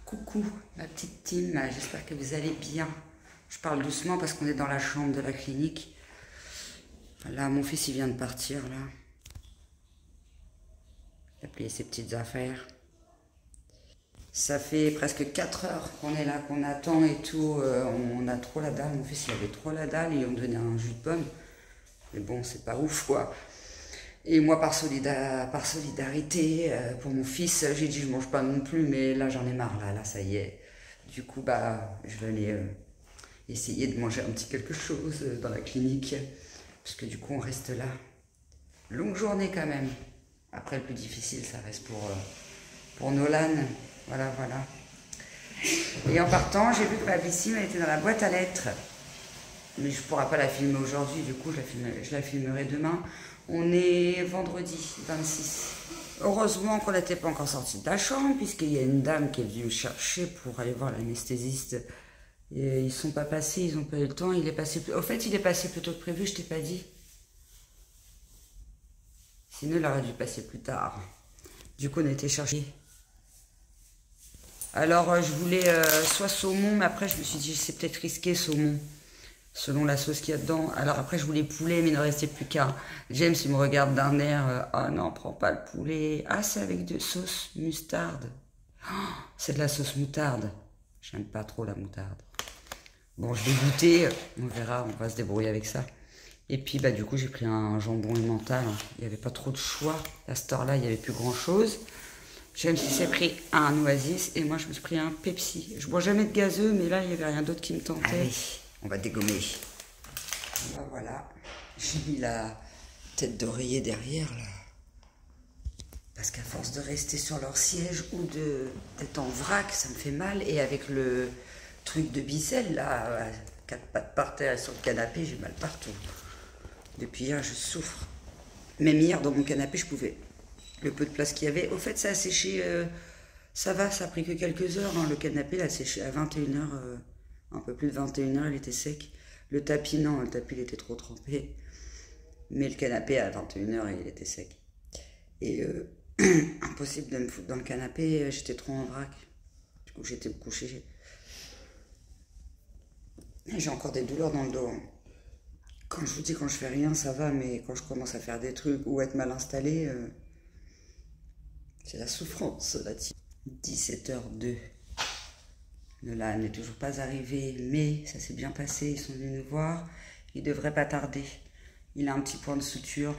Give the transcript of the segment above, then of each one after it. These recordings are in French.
Coucou ma petite team, j'espère que vous allez bien. Je parle doucement parce qu'on est dans la chambre de la clinique. Là, mon fils il vient de partir là. Il a plié ses petites affaires. Ça fait presque 4 heures qu'on est là, qu'on attend et tout. On a trop la dalle. Mon fils il avait trop la dalle et on me donnait un jus de pomme. Mais bon, c'est pas ouf quoi. Et moi, par solidarité pour mon fils, j'ai dit je mange pas non plus, mais là j'en ai marre, là ça y est. Du coup, je vais aller essayer de manger un petit quelque chose dans la clinique, parce que du coup on reste là. Longue journée quand même. Après, le plus difficile, ça reste pour Nolan. Voilà. Et en partant, j'ai vu que ma piscine elle était dans la boîte à lettres. Mais je ne pourrai pas la filmer aujourd'hui, du coup je la filmerai demain. On est vendredi 26. Heureusement qu'on n'était pas encore sorti de la chambre, puisqu'il y a une dame qui est venue me chercher pour aller voir l'anesthésiste. Et ils ne sont pas passés, ils n'ont pas eu le temps. Au fait, il est passé plus tôt que prévu, je t'ai pas dit. Sinon, il aurait dû passer plus tard. Du coup, on a été chercher. Alors, je voulais soit saumon, mais après, je me suis dit, c'est peut-être risqué, saumon. Selon la sauce qu'il y a dedans. Alors après, je voulais poulet, mais il ne restait plus qu'un. James, il me regarde d'un air, ah non, prends pas le poulet. Ah, c'est avec de sauce moutarde. Oh, c'est de la sauce moutarde. J'aime pas trop la moutarde. Bon, je vais goûter, on verra, on va se débrouiller avec ça. Et puis, du coup, j'ai pris un jambon emmental. Il n'y avait pas trop de choix. À cette heure-là, il n'y avait plus grand-chose. James, il s'est pris un Oasis et moi, je me suis pris un Pepsi. Je bois jamais de gazeux, mais là, il n'y avait rien d'autre qui me tentait. Allez. On va dégommer. Voilà. J'ai mis la tête d'oreiller derrière, là. Parce qu'à force de rester sur leur siège ou d'être en vrac, ça me fait mal. Et avec le truc de Bicelle, là, à 4 pattes par terre et sur le canapé, j'ai mal partout. Depuis hier, je souffre. Même hier, dans mon canapé, je pouvais. Le peu de place qu'il y avait. Au fait, ça a séché. Ça va, ça a pris que quelques heures. Hein. Le canapé, là, a séché à 21h. Un peu plus de 21h, il était sec. Le tapis, non, le tapis, il était trop trempé. Mais le canapé, à 21h, il était sec. Et impossible de me foutre dans le canapé, j'étais trop en vrac. Du coup, j'étais couché. J'ai encore des douleurs dans le dos. Quand je vous dis, quand je fais rien, ça va, mais quand je commence à faire des trucs ou être mal installé, c'est la souffrance, là-dessus. 17h02. Nolan n'est toujours pas arrivé, mais ça s'est bien passé, ils sont venus nous voir, il devrait pas tarder. Il a un petit point de suture,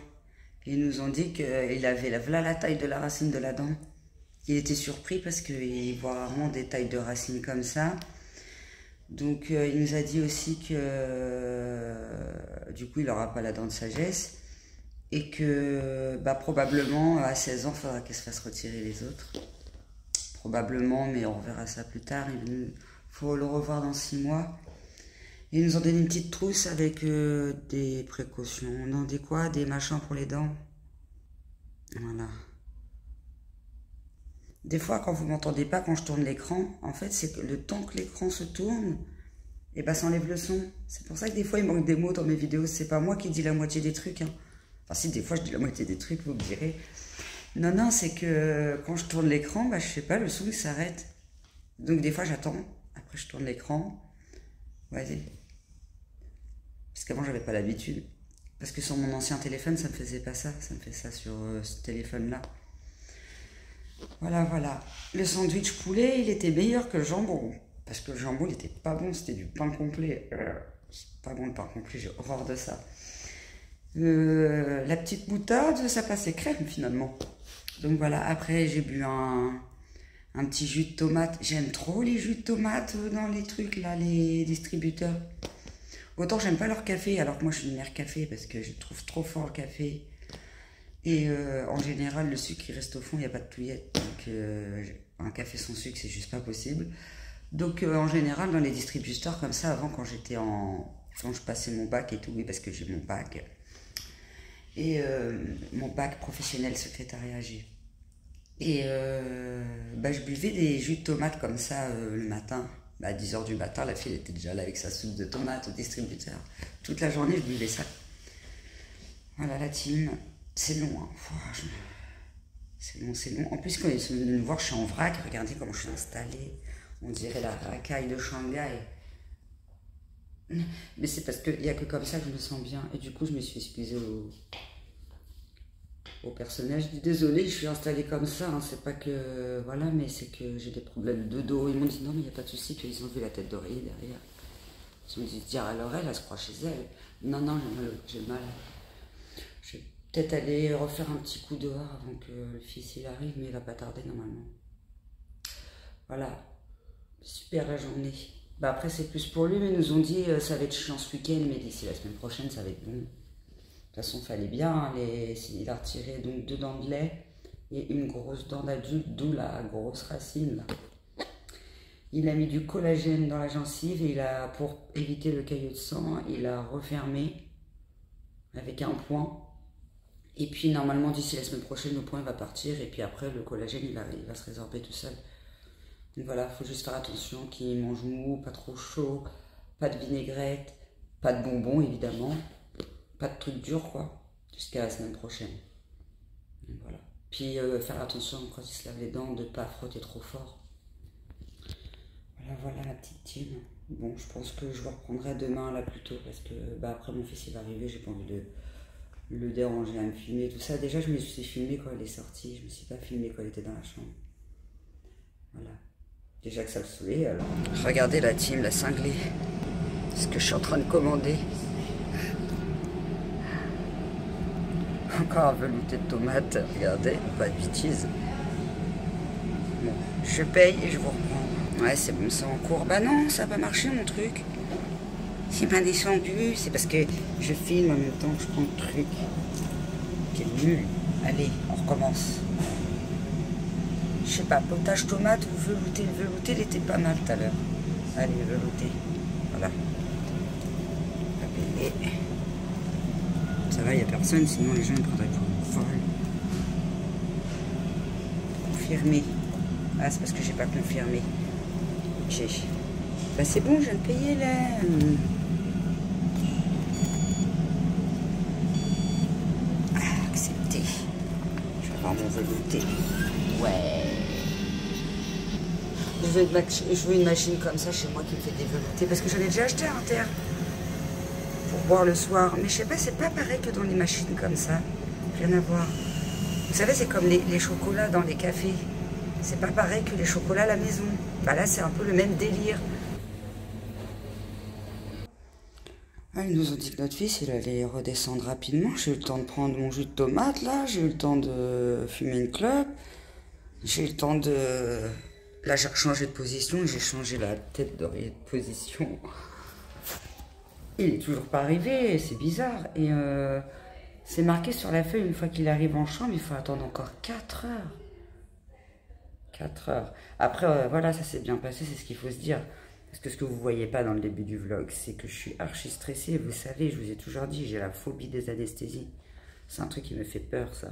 et ils nous ont dit qu'il avait là la taille de la racine de la dent. Il était surpris parce qu'il voit rarement des tailles de racines comme ça. Donc il nous a dit aussi que du coup il n'aura pas la dent de sagesse, et que probablement à 16 ans il faudra qu'elle se fasse retirer les autres. Probablement, mais on verra ça plus tard. Il faut le revoir dans 6 mois. Ils nous ont donné une petite trousse avec des précautions. Non, des machins pour les dents. Voilà. Des fois, quand vous ne m'entendez pas, quand je tourne l'écran, en fait, c'est que le temps que l'écran se tourne, et ça enlève le son. C'est pour ça que des fois, il manque des mots dans mes vidéos. C'est pas moi qui dis la moitié des trucs. Hein. Enfin, si des fois, je dis la moitié des trucs, vous me direz. Non, c'est que quand je tourne l'écran, je sais pas, le son il s'arrête. Donc des fois j'attends, après je tourne l'écran. Vas-y. Parce qu'avant j'avais pas l'habitude. Parce que sur mon ancien téléphone ça me faisait pas ça, ça me fait ça sur ce téléphone-là. Voilà. Le sandwich poulet, il était meilleur que le jambon. Parce que le jambon il était pas bon, c'était du pain complet. C'est pas bon le pain complet, j'ai horreur de ça. La petite moutarde, ça passait crème finalement. Donc voilà, après j'ai bu un petit jus de tomate. J'aime trop les jus de tomate dans les trucs là, les distributeurs. Autant j'aime pas leur café, alors que moi je suis une mère café parce que je trouve trop fort le café. Et en général, le sucre il reste au fond, il n'y a pas de touillette. Donc un café sans sucre, c'est juste pas possible. Donc en général, dans les distributeurs comme ça, avant quand je passais mon bac et tout, oui, parce que j'ai mon bac. Et mon bac professionnel secrétariat G. Et je buvais des jus de tomate comme ça le matin. À 10h du matin, la fille était déjà là avec sa soupe de tomate au distributeur. Toute la journée, je buvais ça. Voilà la team. C'est long, hein. C'est long. En plus, quand ils sont venus nous voir, je suis en vrac. Regardez comment je suis installée. On dirait la racaille de Shanghai. Mais c'est parce qu'il n'y a que comme ça que je me sens bien. Et du coup, je me suis excusée au personnage. Je dis désolée, je suis installée comme ça. Hein. C'est pas que. Voilà, mais c'est que j'ai des problèmes de dos. Ils m'ont dit non, mais il n'y a pas de souci. Puis ils ont vu la tête d'oreiller derrière. Ils m'ont dit dire alors elle se croit chez elle. Non, non, j'ai mal. Je vais peut-être aller refaire un petit coup dehors avant que le fils il arrive, mais il va pas tarder normalement. Voilà. Super la journée. Bah après c'est plus pour lui, mais ils nous ont dit ça va être chiant ce week-end, mais d'ici la semaine prochaine ça va être bon. De toute façon fallait bien, hein, il a retiré donc 2 dents de lait et une grosse dent d'adulte, d'où la grosse racine là. Il a mis du collagène dans la gencive et pour éviter le caillot de sang, il a refermé avec un point. Et puis normalement d'ici la semaine prochaine le point va partir et puis après le collagène il va se résorber tout seul. Donc voilà, il faut juste faire attention qu'il mange mou, pas trop chaud, pas de vinaigrette, pas de bonbons évidemment, pas de trucs durs quoi, jusqu'à la semaine prochaine. Donc voilà. Puis faire attention quand il se lave les dents de ne pas frotter trop fort. Voilà la petite team. Bon, je pense que je vous reprendrai demain là plus tôt parce que après mon fils il va arriver, j'ai pas envie de le déranger à me filmer tout ça. Déjà je me suis filmé quand elle est sortie, je me suis pas filmé quand elle était dans la chambre. Voilà. Déjà que ça le saoulait alors. Regardez la team, la cinglée. Ce que je suis en train de commander. Encore un velouté de tomates, regardez, pas de bêtises. Bon, je paye et je vous reprends. Ouais, c'est bon, c'est en cours. Bah non, ça va pas marcher mon truc. C'est pas descendu, c'est parce que je filme en même temps que je prends le truc. C'est nul. Allez, on recommence. Je sais pas, potage tomate ou velouté. Le velouté, il était pas mal tout à l'heure. Allez, velouté. Voilà. Et ça va, il n'y a personne, sinon les gens me prendraient pour une folle. Confirmé. Ah, c'est parce que j'ai pas confirmé. Ok. Bah c'est bon, je viens de payer là. Ah, accepté. Je vais avoir mon velouté. Ouais. Je veux une machine comme ça chez moi qui me fait des veloutés. Parce que j'en ai déjà acheté à Inter. Pour boire le soir. Mais je sais pas, c'est pas pareil que dans les machines comme ça. Rien à voir. Vous savez, c'est comme les chocolats dans les cafés. C'est pas pareil que les chocolats à la maison. Bah là, c'est un peu le même délire. Ah, ils nous ont dit que notre fils, il allait redescendre rapidement. J'ai eu le temps de prendre mon jus de tomate, là. J'ai eu le temps de fumer une clope. J'ai eu le temps de... Là, j'ai changé de position. J'ai changé la tête d'oreiller de position. Il est toujours pas arrivé. C'est bizarre. Et c'est marqué sur la feuille, une fois qu'il arrive en chambre, il faut attendre encore 4 heures. 4 heures. Après, voilà, ça s'est bien passé, c'est ce qu'il faut se dire. Parce que ce que vous ne voyez pas dans le début du vlog, c'est que je suis archi stressée. Vous savez, je vous ai toujours dit, j'ai la phobie des anesthésies. C'est un truc qui me fait peur, ça.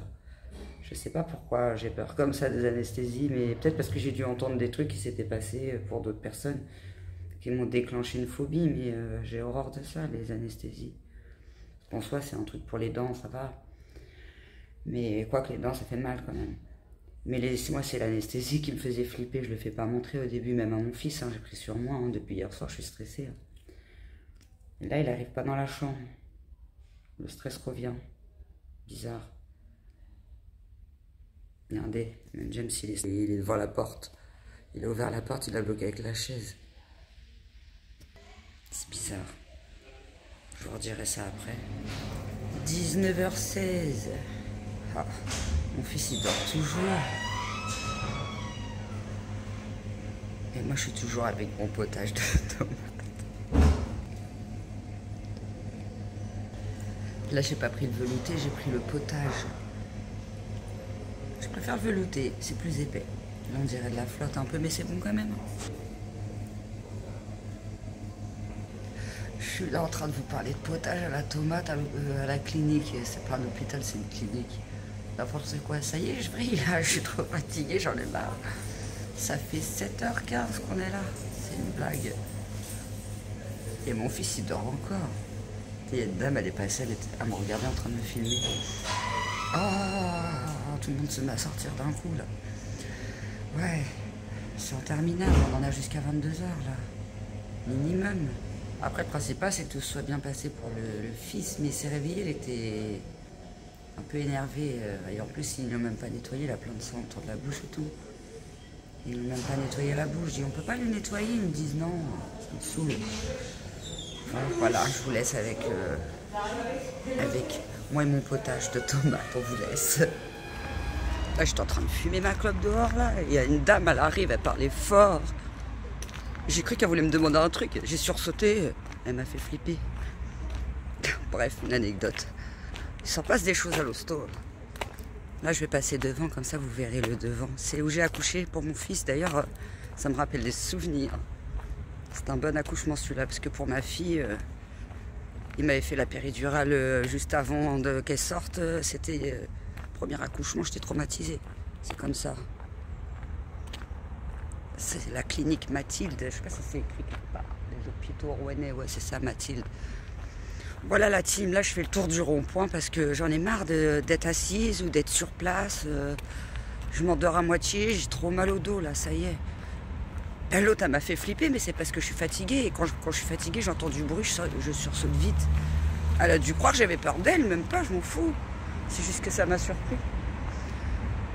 Je sais pas pourquoi j'ai peur comme ça des anesthésies, mais peut-être parce que j'ai dû entendre des trucs qui s'étaient passés pour d'autres personnes qui m'ont déclenché une phobie, mais j'ai horreur de ça, les anesthésies. En soi, c'est un truc pour les dents, ça va. Mais quoi que les dents, ça fait mal quand même. Mais moi, c'est l'anesthésie qui me faisait flipper. Je ne le fais pas montrer au début, même à mon fils. Hein, j'ai pris sur moi. Hein, depuis hier soir, je suis stressée. Hein. Et là, il n'arrive pas dans la chambre. Le stress revient. Bizarre. Regardez, même James, il est devant la porte. Il a ouvert la porte, il l'a bloqué avec la chaise. C'est bizarre. Je vous redirai ça après. 19h16. Ah, mon fils, il dort toujours. Et moi, je suis toujours avec mon potage de tomates. Là, j'ai pas pris le velouté, j'ai pris le potage. Je préfère le velouté, c'est plus épais. Là, on dirait de la flotte un peu, mais c'est bon quand même. Je suis là en train de vous parler de potage à la tomate à la clinique. C'est pas un hôpital, c'est une clinique. N'importe quoi, ça y est, je brille là, je suis trop fatiguée, j'en ai marre. Ça fait 7h15 qu'on est là, c'est une blague. Et mon fils, il dort encore. Il y a une dame, elle est passée, elle me regardait en train de me filmer. Oh, tout le monde se met à sortir d'un coup là. Ouais, C'est en terminale, on en a jusqu'à 22 heures là, minimum. Après, le principal, c'est que tout soit bien passé pour le fils, mais il s'est réveillé, il était un peu énervé. Et en plus, ils ne l'ont même pas nettoyé, il a plein de sang autour de la bouche et tout. Ils n'ont même pas nettoyé la bouche. Je dis, on peut pas le nettoyer. Ils me disent non, ça me saoule. Enfin, voilà, je vous laisse avec moi et mon potage de tomates, on vous laisse. Là, j'étais en train de fumer ma clope dehors, là. Il y a une dame, elle arrive, elle parlait fort. J'ai cru qu'elle voulait me demander un truc. J'ai sursauté. Elle m'a fait flipper. Bref, une anecdote. Il s'en passe des choses à l'hosto. Là, je vais passer devant, comme ça, vous verrez le devant. C'est où j'ai accouché pour mon fils. D'ailleurs, ça me rappelle des souvenirs. C'est un bon accouchement, celui-là, parce que pour ma fille, il m'avait fait la péridurale juste avant qu'elle sorte. C'était le premier accouchement, j'étais traumatisée. C'est comme ça. C'est la clinique Mathilde. Je sais pas si c'est écrit quelque part. Les hôpitaux rouennais, ouais, c'est ça, Mathilde. Voilà la team, là je fais le tour du rond-point parce que j'en ai marre d'être assise ou d'être sur place. Je m'endors à moitié, j'ai trop mal au dos là, ça y est. L'autre elle m'a fait flipper, mais c'est parce que je suis fatiguée. Et quand je suis fatiguée, j'entends du bruit, je sursaute vite. Elle a dû croire que j'avais peur d'elle, même pas, je m'en fous. C'est juste que ça m'a surpris.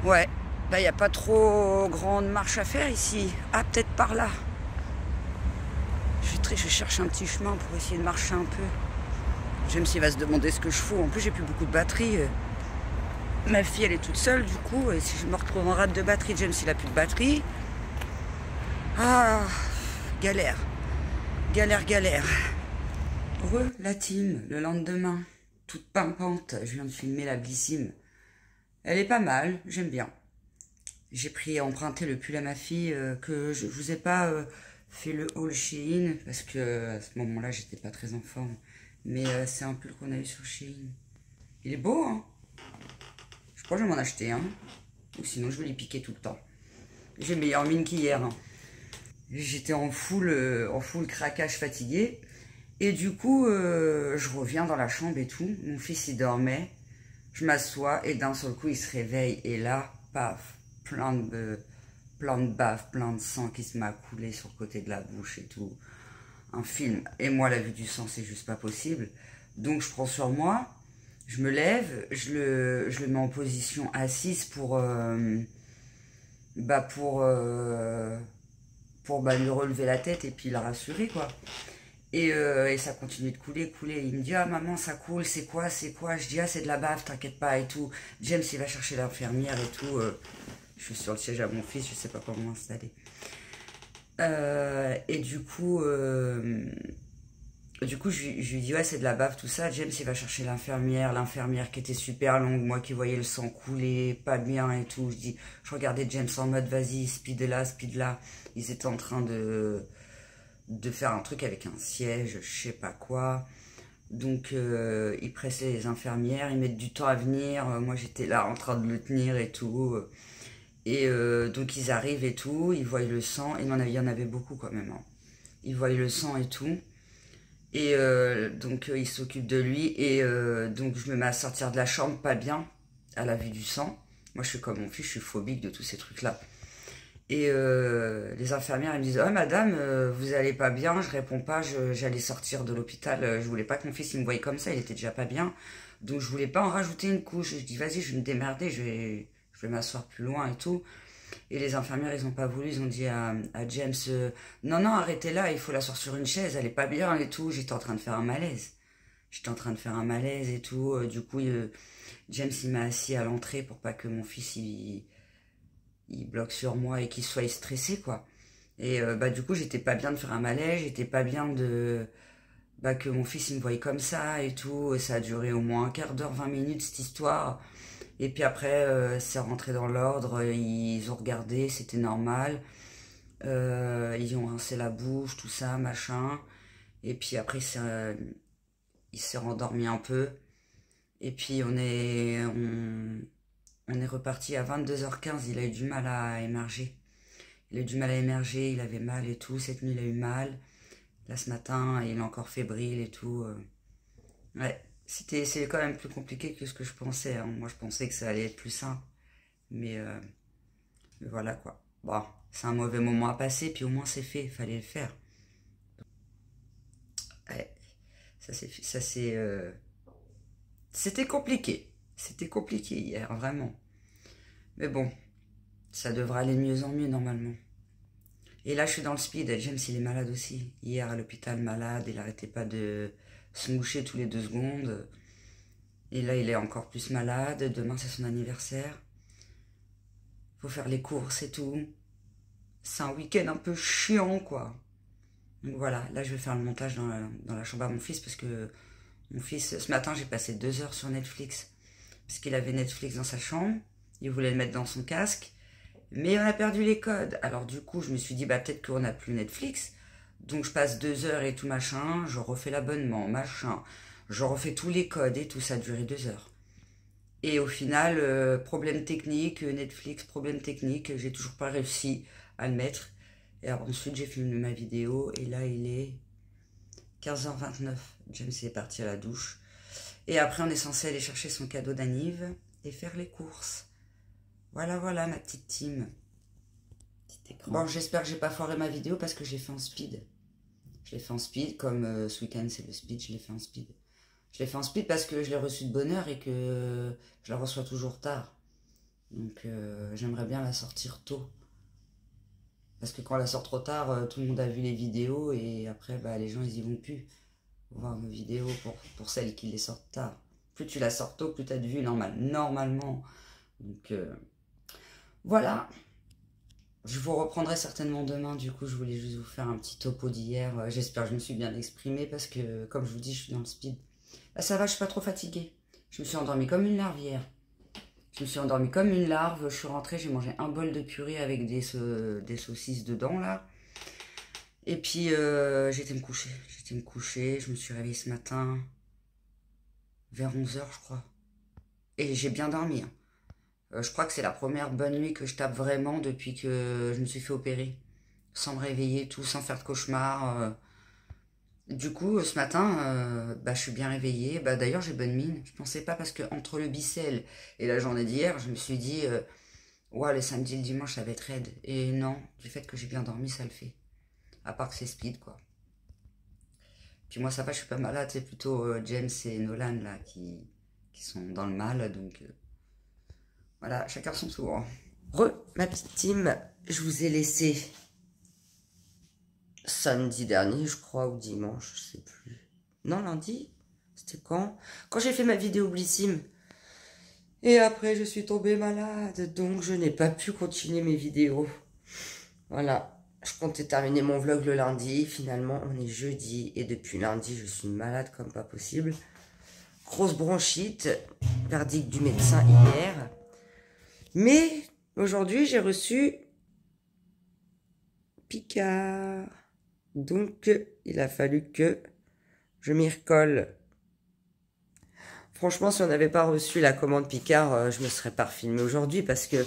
Ouais, bah il n'y a pas trop grande marche à faire ici. Ah, peut-être par là. Je cherche un petit chemin pour essayer de marcher un peu. James il va se demander ce que je fous. En plus j'ai plus beaucoup de batterie. Ma fille elle est toute seule du coup. Et si je me retrouve en rate de batterie, James il a plus de batterie. Ah, galère. Galère. La team, le lendemain. Toute pimpante. Je viens de filmer la Blissim. Elle est pas mal, j'aime bien. J'ai emprunté le pull à ma fille que je vous ai pas fait le haul Shein parce que à ce moment-là j'étais pas très en forme. Mais c'est un pull qu'on a eu sur Shein. Il est beau, hein. Je crois que je vais m'en acheter un. Ou sinon, je vais les piquer tout le temps. J'ai meilleure mine qu'hier. Hein. J'étais en full craquage fatigué. Et du coup, je reviens dans la chambre et tout. Mon fils, il dormait. Je m'assois et d'un seul coup, il se réveille. Et là, paf, plein de bave, plein de sang qui se m'a coulé sur le côté de la bouche et tout. Un film. Et moi, la vue du sang, c'est juste pas possible. Donc, je prends sur moi, je me lève, je le mets en position assise pour lui relever la tête et puis la rassurer, quoi. Et ça continue de couler. Il me dit, ah maman, ça coule, c'est quoi? Je dis, ah, c'est de la bave, t'inquiète pas et tout. James, il va chercher l'infirmière et tout. Je suis sur le siège à mon fils, je sais pas comment m'installer. Et du coup, je lui dis, ouais, c'est de la bave, tout ça. James, il va chercher l'infirmière qui était super longue, moi qui voyais le sang couler, pas bien et tout. Je regardais James en mode, vas-y, speed là. Ils étaient en train de faire un truc avec un siège, je sais pas quoi. Donc, ils pressaient les infirmières, ils mettent du temps à venir. Moi, j'étais là en train de le tenir et tout. Et donc ils arrivent et tout, ils voient le sang, il y en avait beaucoup quand même. Hein. Ils voient le sang et tout. Et donc ils s'occupent de lui. Et donc je me mets à sortir de la chambre, pas bien, à la vue du sang. Moi je suis comme mon fils, je suis phobique de tous ces trucs-là. Et les infirmières elles me disent, oh madame, vous allez pas bien? Je réponds pas, j'allais sortir de l'hôpital. Je voulais pas que mon fils il me voie comme ça, il était déjà pas bien. Donc je voulais pas en rajouter une couche. Je dis, vas-y, je vais me démerder, je vais m'asseoir plus loin et tout. Et les infirmières, ils ont pas voulu, ils ont dit à James, non, arrêtez là, il faut l'asseoir sur une chaise, elle est pas bien et tout. J'étais en train de faire un malaise. Et tout. Du coup, James, il m'a assis à l'entrée pour pas que mon fils, il bloque sur moi et qu'il soit stressé, quoi. Et du coup, j'étais pas bien de faire un malaise, j'étais pas bien que mon fils, il me voyait comme ça et tout. Et ça a duré au moins un quart d'heure, 20 minutes, cette histoire. Et puis après, c'est rentré dans l'ordre, ils ont regardé, c'était normal. Ils ont rincé la bouche, tout ça, machin. Et puis après, il s'est rendormi un peu. Et puis on est reparti à 22h15, il a eu du mal à émerger. Il avait mal et tout. Cette nuit, il a eu mal. Là, ce matin, il est encore fébrile et tout. Ouais. C'est quand même plus compliqué que ce que je pensais. Hein. Moi, je pensais que ça allait être plus simple. Mais voilà, quoi. Bon, c'est un mauvais moment à passer, puis au moins c'est fait, il fallait le faire. Ouais, c'était compliqué. C'était compliqué hier, vraiment. Mais bon, ça devrait aller de mieux en mieux normalement. Et là, je suis dans le speed. James, il est malade aussi. Hier, à l'hôpital, malade. Il arrêtait pas de se moucher tous les 2 secondes. Et là, il est encore plus malade. Demain, c'est son anniversaire. Faut faire les courses et tout. C'est un week-end un peu chiant, quoi. Donc voilà, là, je vais faire le montage dans la chambre à mon fils parce que mon fils, ce matin, j'ai passé 2 heures sur Netflix. Parce qu'il avait Netflix dans sa chambre. Il voulait le mettre dans son casque. Mais on a perdu les codes. Alors du coup, je me suis dit, bah peut-être qu'on n'a plus Netflix. Donc je passe 2 heures et tout machin. Je refais l'abonnement, machin. Je refais tous les codes et tout. Ça a duré 2 heures. Et au final, problème technique, Netflix, problème technique. J'ai toujours pas réussi à le mettre. Et alors, ensuite, j'ai filmé ma vidéo. Et là, il est 15h29. James est parti à la douche. Et après, on est censé aller chercher son cadeau d'anniv et faire les courses. Voilà, voilà, ma petite team. Bon, j'espère que j'ai pas foiré ma vidéo parce que j'ai fait en speed. Je l'ai fait en speed, comme ce week-end c'est le speed, je l'ai fait en speed. Je l'ai fait en speed parce que je l'ai reçu de bonne heure et que je la reçois toujours tard. Donc j'aimerais bien la sortir tôt. Parce que quand elle la sort trop tard, tout le monde a vu les vidéos et après bah, les gens ils y vont plus voir nos vidéos pour celles qui les sortent tard. Plus tu la sors tôt, plus tu as de vues normalement. Donc voilà. Je vous reprendrai certainement demain, du coup je voulais juste vous faire un petit topo d'hier. J'espère que je me suis bien exprimée parce que comme je vous dis je suis dans le speed. Là ça va, je suis pas trop fatiguée. Je me suis endormie comme une larve hier. Je me suis endormie comme une larve, je suis rentrée, j'ai mangé un bol de purée avec des saucisses dedans là. Et puis j'étais me coucher, je me suis réveillée ce matin vers 11 h je crois. Et j'ai bien dormi. Hein. Je crois que c'est la première bonne nuit que je tape vraiment depuis que je me suis fait opérer. Sans me réveiller, tout, sans faire de cauchemar. Du coup, ce matin, bah, je suis bien réveillée. Bah, d'ailleurs, j'ai bonne mine. Je pensais pas parce que entre le bicelle et la journée d'hier, je me suis dit, ouais, le samedi et le dimanche, ça va être raide. Et non, du fait que j'ai bien dormi, ça le fait. À part que c'est speed, quoi. Puis moi, ça va, je suis pas malade. C'est plutôt James et Nolan, là, qui sont dans le mal. Donc, voilà, chacun son tour. Ma petite team, je vous ai laissé samedi dernier, je crois, ou dimanche, je sais plus. Non, lundi? C'était quand? Quand j'ai fait ma vidéo Blissim. Et après, je suis tombée malade, donc je n'ai pas pu continuer mes vidéos. Voilà. Je comptais terminer mon vlog le lundi. Finalement, on est jeudi. Et depuis lundi, je suis malade comme pas possible. Grosse bronchite. Verdict du médecin hier. Mais aujourd'hui, j'ai reçu Picard. Donc, il a fallu que je m'y recolle. Franchement, si on n'avait pas reçu la commande Picard, je me serais pas refilmé aujourd'hui parce que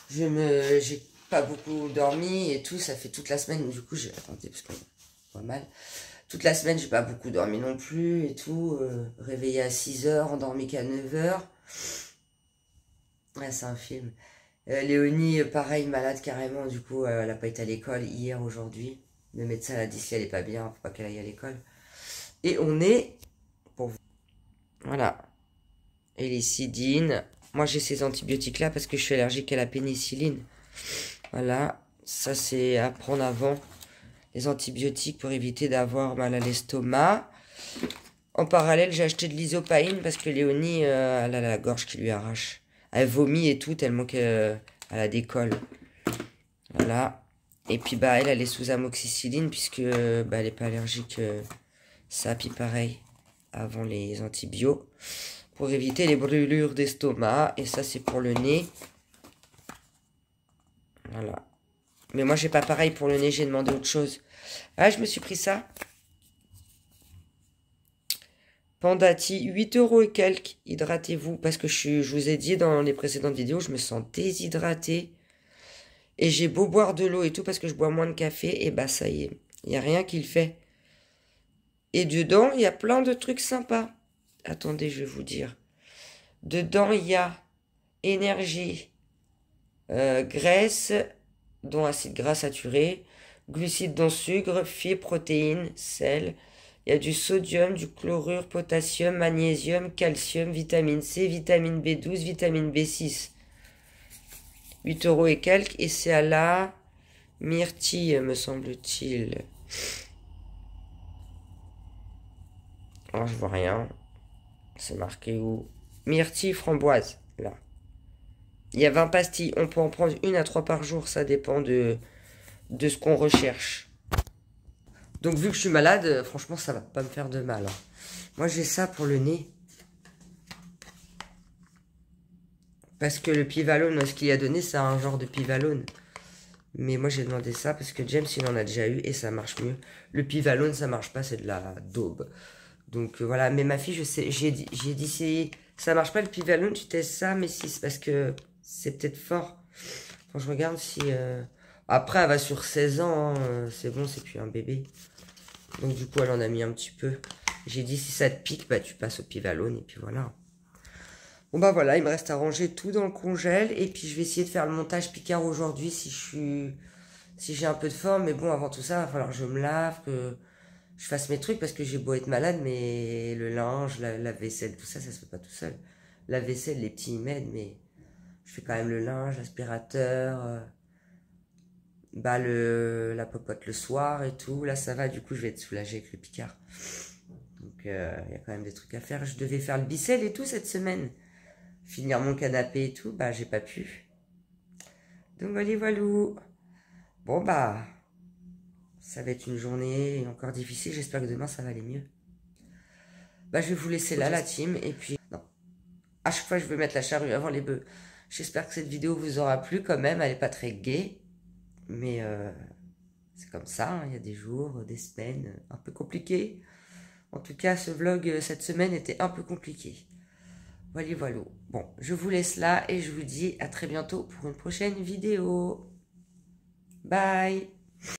j'ai pas beaucoup dormi et tout. Ça fait toute la semaine. Du coup, attendez, parce qu'on voit mal. Toute la semaine, j'ai pas beaucoup dormi non plus et tout. Réveillé à 6h, endormi qu'à 9h. Ouais, c'est un film. Léonie, pareil, malade carrément. Du coup, elle a pas été à l'école hier, aujourd'hui. Le médecin a dit si elle est pas bien, faut pas qu'elle aille à l'école. Et on est pour voilà. Hélicidine. Moi, j'ai ces antibiotiques-là parce que je suis allergique à la pénicilline. Voilà. Ça, c'est à prendre avant. Les antibiotiques pour éviter d'avoir mal à l'estomac. En parallèle, j'ai acheté de l'isopaïne parce que Léonie, elle a la gorge qui lui arrache. Elle vomit et tout, tellement qu'elle a des cols. Voilà. Et puis, bah, elle est sous amoxicilline puisque bah, elle n'est pas allergique. Ça, puis pareil, avant les antibiotiques. Pour éviter les brûlures d'estomac. Et ça, c'est pour le nez. Voilà. Mais moi, j'ai pas pareil pour le nez, j'ai demandé autre chose. Ah, je me suis pris ça. Pandati, 8 € et quelques. Hydratez-vous. Parce que je vous ai dit dans les précédentes vidéos, je me sens déshydratée. Et j'ai beau boire de l'eau et tout parce que je bois moins de café. Et bah, ça y est. Il n'y a rien qui le fait. Et dedans, il y a plein de trucs sympas. Attendez, je vais vous dire. Dedans, il y a énergie, graisse, dont acides gras saturés, glucides dont sucre, fibres, protéines, sel. Il y a du sodium, du chlorure, potassium, magnésium, calcium, vitamine C, vitamine B12, vitamine B6. 8 € et quelques. Et c'est à la myrtille, me semble-t-il. Alors, je vois rien. C'est marqué où? Myrtille framboise, là. Il y a 20 pastilles. On peut en prendre 1 à 3 par jour. Ça dépend de ce qu'on recherche. Donc, vu que je suis malade, franchement, ça va pas me faire de mal. Hein. Moi, j'ai ça pour le nez. Parce que le Pivalone, ce qu'il a donné, c'est un genre de Pivalone. Mais moi, j'ai demandé ça parce que James, il en a déjà eu et ça marche mieux. Le Pivalone, ça marche pas, c'est de la daube. Donc, voilà. Mais ma fille, je sais, j'ai dit, si ça marche pas le Pivalone, tu testes ça, mais si, c'est parce que c'est peut-être fort. Quand je regarde si... Après, elle va sur 16 ans, hein, c'est bon, c'est plus un bébé. Donc, du coup, elle en a mis un petit peu. J'ai dit, si ça te pique, bah, tu passes au Pivalone et puis voilà. Bon bah voilà, il me reste à ranger tout dans le congèle et puis je vais essayer de faire le montage Picard aujourd'hui si j'ai un peu de forme. Mais bon, avant tout ça, il va falloir que je me lave, que je fasse mes trucs parce que j'ai beau être malade, mais le linge, la vaisselle, tout ça, ça se fait pas tout seul. La vaisselle, les petits y m'aident, mais je fais quand même le linge, l'aspirateur, bah la popote le soir et tout. Là ça va, du coup je vais être soulagée avec le Picard. Donc il y a quand même des trucs à faire. Je devais faire le bicelle et tout cette semaine. Finir mon canapé et tout, bah j'ai pas pu. Donc voilà. Bon bah, ça va être une journée encore difficile, j'espère que demain ça va aller mieux. Bah je vais vous laisser là la team, et puis, non, à chaque fois je vais mettre la charrue avant les bœufs. J'espère que cette vidéo vous aura plu quand même, elle est pas très gaie, mais c'est comme ça, hein, il y a des jours, des semaines un peu compliquées. En tout cas, ce vlog cette semaine était un peu compliqué. Voilà. Bon, je vous laisse là et je vous dis à très bientôt pour une prochaine vidéo. Bye!